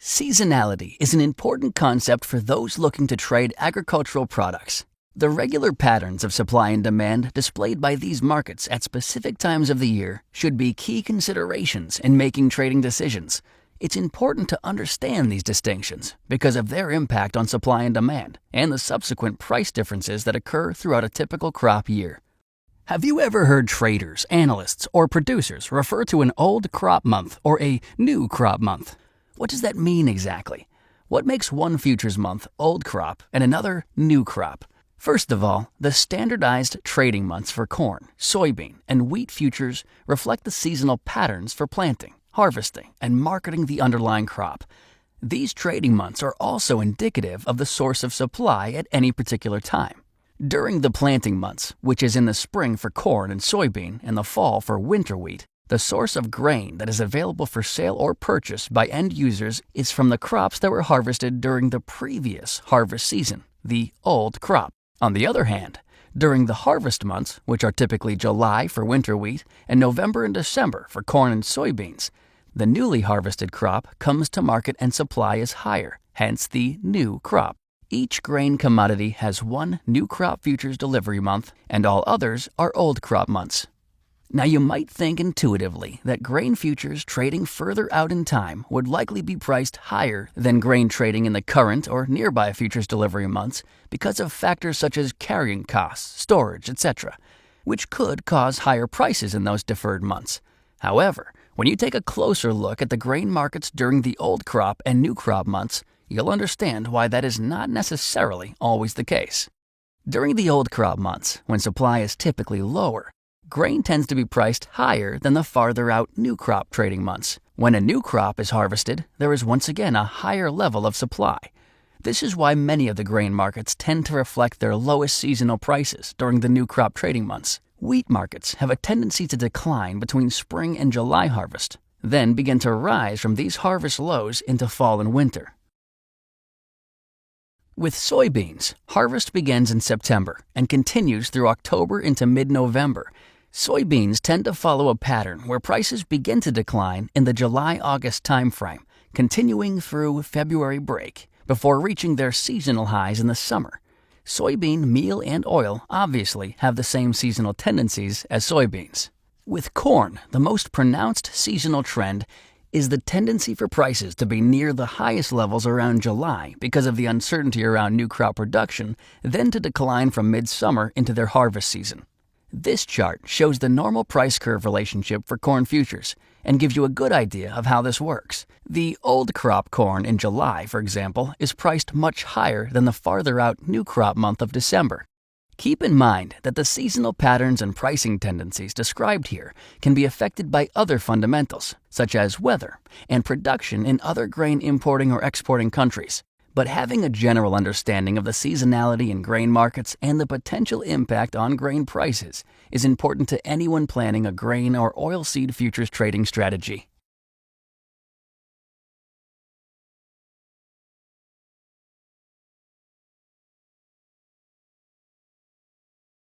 Seasonality is an important concept for those looking to trade agricultural products. The regular patterns of supply and demand displayed by these markets at specific times of the year should be key considerations in making trading decisions. It's important to understand these distinctions because of their impact on supply and demand and the subsequent price differences that occur throughout a typical crop year. Have you ever heard traders, analysts, or producers refer to an old crop month or a new crop month? What does that mean exactly? What makes one futures month old crop and another new crop? First of all, the standardized trading months for corn, soybean, and wheat futures reflect the seasonal patterns for planting, harvesting, and marketing the underlying crop. These trading months are also indicative of the source of supply at any particular time. During the planting months, which is in the spring for corn and soybean and the fall for winter wheat, the source of grain that is available for sale or purchase by end users is from the crops that were harvested during the previous harvest season, the old crop. On the other hand, during the harvest months, which are typically July for winter wheat and November and December for corn and soybeans, the newly harvested crop comes to market and supply is higher, hence the new crop. Each grain commodity has one new crop futures delivery month, and all others are old crop months. Now you might think intuitively that grain futures trading further out in time would likely be priced higher than grain trading in the current or nearby futures delivery months because of factors such as carrying costs, storage, etc., which could cause higher prices in those deferred months. However, when you take a closer look at the grain markets during the old crop and new crop months, you'll understand why that is not necessarily always the case. During the old crop months, when supply is typically lower, grain tends to be priced higher than the farther out new crop trading months. When a new crop is harvested, there is once again a higher level of supply. This is why many of the grain markets tend to reflect their lowest seasonal prices during the new crop trading months. Wheat markets have a tendency to decline between spring and July harvest, then begin to rise from these harvest lows into fall and winter. With soybeans, harvest begins in September and continues through October into mid-November. Soybeans tend to follow a pattern where prices begin to decline in the July-August timeframe, continuing through February break, before reaching their seasonal highs in the summer. Soybean meal and oil obviously have the same seasonal tendencies as soybeans. With corn, the most pronounced seasonal trend is the tendency for prices to be near the highest levels around July because of the uncertainty around new crop production, then to decline from midsummer into their harvest season. This chart shows the normal price curve relationship for corn futures and gives you a good idea of how this works. The old crop corn in July, for example, is priced much higher than the farther out new crop month of December. Keep in mind that the seasonal patterns and pricing tendencies described here can be affected by other fundamentals, such as weather and production in other grain importing or exporting countries. But having a general understanding of the seasonality in grain markets and the potential impact on grain prices is important to anyone planning a grain or oilseed futures trading strategy.